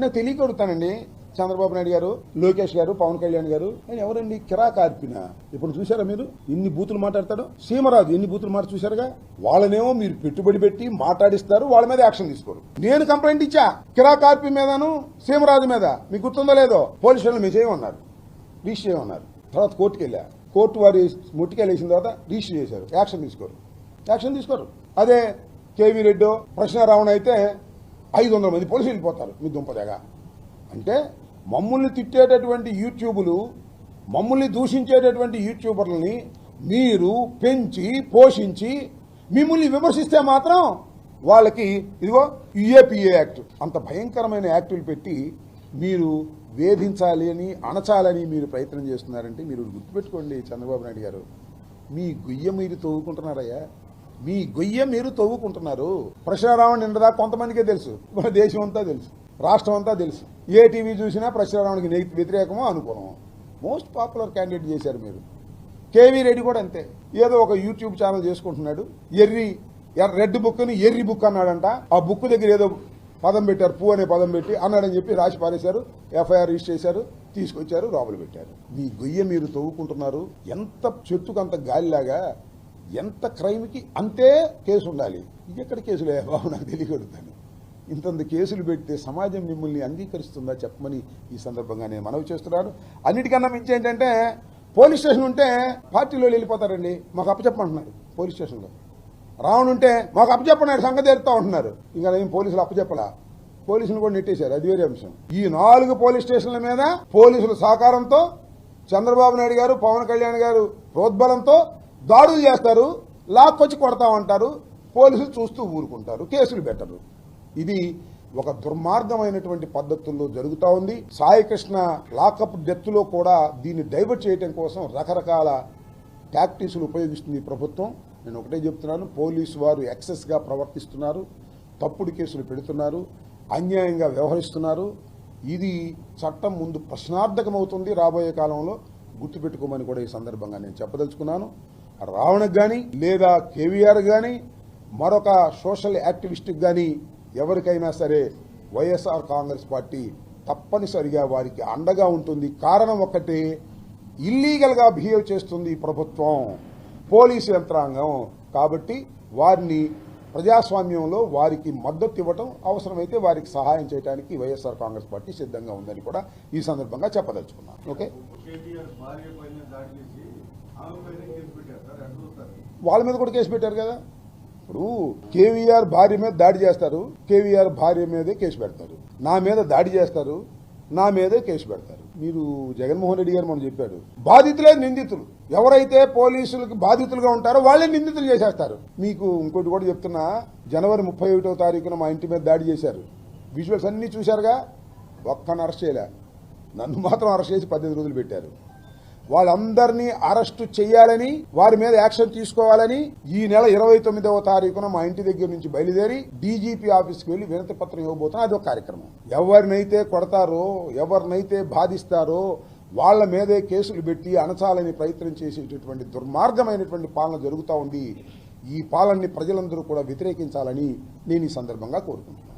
నేను తెలియకొడుతానండి. చంద్రబాబు నాయుడు గారు, లోకేష్ గారు, పవన్ కళ్యాణ్ గారు, ఆయన ఎవరండి? కిరా కార్పిన. ఇప్పుడు చూసారా మీరు ఇన్ని బూతులు మాట్లాడతాడు? సీమరాజు ఎన్ని బూతులు మాట చూసారుగా. వాళ్ళనేమో మీరు పెట్టుబడి పెట్టి మాట్లాడిస్తారు, వాళ్ళ మీద యాక్షన్ తీసుకోరు. నేను కంప్లైంట్ ఇచ్చా కిరా కార్పి మీదను సీమరాజు మీద. మీకు గుర్తుందో లేదో, పోలీస్ స్టేషన్ మీరు చేయమన్నారు, రిజిస్టర్ చేయమన్నారు. తర్వాత కోర్టుకు వెళ్ళా, కోర్టు వారి ముట్టికెళ్ళేసిన తర్వాత రిజిస్టర్ చేశారు. యాక్షన్ తీసుకోరు. అదే కేవీ రెడ్డి, ప్రశ్నారావణ అయితే 500 మంది పోలీసులు వెళ్ళిపోతారు మీ దుంపదగా. అంటే మమ్మల్ని తిట్టేటటువంటి యూట్యూబులు, మమ్మల్ని దూషించేటటువంటి యూట్యూబర్లని మీరు పెంచి పోషించి మిమ్మల్ని విమర్శిస్తే మాత్రం వాళ్ళకి ఇదిగో యుఏపిఏ యాక్ట్ అంత భయంకరమైన యాక్టులు పెట్టి మీరు వేధించాలి అని, అణచాలని మీరు ప్రయత్నం చేస్తున్నారంటే మీరు గుర్తుపెట్టుకోండి చంద్రబాబు నాయుడు గారు, మీ గొయ్య మీరు తవ్వుకుంటున్నారయ్యా. మీ గొయ్య మీరు తవ్వుకుంటున్నారు. ప్రశ్నారావణ నిండదా కొంతమందికే తెలుసు, దేశం అంతా తెలుసు, రాష్ట్రం అంతా తెలుసు. ఏ టీవీ చూసినా ప్రశ్నారావణకి వ్యతిరేకమో అనుకూలమో మోస్ట్ పాపులర్ క్యాండిడేట్ చేశారు మీరు. కేవీ రెడ్డి కూడా అంతే, ఏదో ఒక యూట్యూబ్ ఛానల్ చేసుకుంటున్నాడు. రెడ్ బుక్ అని ఎర్రి బుక్ అన్నాడంట. ఆ బుక్ దగ్గర ఏదో పదం పెట్టారు, పూ అనే పదం పెట్టి అన్నాడని చెప్పి రాసి పారేశారు. ఎఫ్ఐఆర్ రిజిస్టర్ చేశారు, తీసుకొచ్చారు, లోపల పెట్టారు. మీ గొయ్య మీరు తవ్వుకుంటున్నారు. ఎంత చెట్టుకు అంత గాలిలాగా, ఎంత క్రైమ్కి అంతే కేసు ఉండాలి. ఎక్కడ కేసులే బాబు నాకు తెలియగలుగుతాను. ఇంతంత కేసులు పెడితే సమాజం మిమ్మల్ని అంగీకరిస్తుందా చెప్పమని ఈ సందర్భంగా నేను మనవి చేస్తున్నాను. అన్నిటికన్నా మించి ఏంటంటే పోలీస్ స్టేషన్ ఉంటే పార్టీలో వెళ్ళిపోతారండి. మాకు అప్పచెప్పమంటున్నారు పోలీస్ స్టేషన్లో. రావణుంటే మాకు అప్పచెప్పన్నాడు, సంగతి ఎడుతూ ఉంటున్నారు. ఇంకా నేను పోలీసులు అప్పచెప్పలా, పోలీసులు కూడా నెట్టేశారు. అది వేరే అంశం. ఈ 4 పోలీస్ స్టేషన్ల మీద పోలీసుల సహకారంతో చంద్రబాబు నాయుడు గారు, పవన్ కళ్యాణ్ గారు ప్రోద్బలంతో దాడులు చేస్తారు, లాక్కొచ్చి కొడతామంటారు. పోలీసులు చూస్తూ ఊరుకుంటారు, కేసులు పెట్టరు. ఇది ఒక దుర్మార్గమైనటువంటి పద్ధతుల్లో జరుగుతూ ఉంది. సాయికృష్ణ లాకప్ డెత్లో కూడా దీన్ని డైవర్ట్ చేయడం కోసం రకరకాల టాక్టిక్స్లు ఉపయోగిస్తుంది ప్రభుత్వం. నేను ఒకటే చెప్తున్నాను, పోలీసు వారు ఎక్సెస్గా ప్రవర్తిస్తున్నారు, తప్పుడు కేసులు పెడుతున్నారు, అన్యాయంగా వ్యవహరిస్తున్నారు. ఇది చట్టం ముందు ప్రశ్నార్థకమవుతుంది రాబోయే కాలంలో. గుర్తుపెట్టుకోమని కూడా ఈ సందర్భంగా నేను చెప్పదలుచుకున్నాను. రావణకు కానీ లేదా కేవీఆర్ కానీ మరొక సోషల్ యాక్టివిస్ట్కి కానీ ఎవరికైనా సరే వైఎస్ఆర్ కాంగ్రెస్ పార్టీ తప్పనిసరిగా వారికి అండగా ఉంటుంది. కారణం ఒక్కటే, ఇల్లీగల్గా బిహేవ్ చేస్తుంది ప్రభుత్వం, పోలీసు యంత్రాంగం. కాబట్టి వారిని ప్రజాస్వామ్యంలో వారికి మద్దతు ఇవ్వటం, అవసరమైతే వారికి సహాయం చేయడానికి వైఎస్ఆర్ కాంగ్రెస్ పార్టీ సిద్ధంగా ఉందని కూడా ఈ సందర్భంగా చెప్పదలుచుకున్నాను. ఓకే, వాళ్ళ మీద కూడా కేసు పెట్టారు కదా. ఇప్పుడు కేవీఆర్ భార్య మీద దాడి చేస్తారు, కేవీఆర్ భార్య మీదే కేసు పెడతారు. నా మీద దాడి చేస్తారు, నా మీదే కేసు పెడతారు. మీరు జగన్మోహన్ రెడ్డి గారు మనం చెప్పాడు, బాధితులే నిందితులు. ఎవరైతే పోలీసులకు బాధితులుగా ఉంటారో వాళ్ళే నిందితులు చేసేస్తారు. మీకు ఇంకోటి కూడా చెప్తున్నా, జనవరి 31వ తారీఖున మా ఇంటి మీద దాడి చేశారు. విజువల్స్ అన్నీ చూశారుగా. ఒక్కని అరెస్ట్ చేయలే, నన్ను మాత్రం అరెస్ట్ చేసి 15 రోజులు పెట్టారు. వాళ్ళందరినీ అరెస్టు చేయాలని, వారి మీద యాక్షన్ తీసుకోవాలని ఈ నెల 29వ తారీఖున మా ఇంటి దగ్గర నుంచి బయలుదేరి డీజీపీ ఆఫీస్కి వెళ్లి వినతి పత్రం ఇవ్వబోతున్నా. అదొక కార్యక్రమం. ఎవరినైతే కొడతారో, ఎవరినైతే బాధిస్తారో వాళ్ల మీదే కేసులు పెట్టి అణచాలని ప్రయత్నం చేసేటటువంటి దుర్మార్గమైనటువంటి పాలన జరుగుతూ ఉంది. ఈ పాలనని ప్రజలందరూ కూడా వ్యతిరేకించాలని నేను ఈ సందర్భంగా కోరుకుంటున్నాను.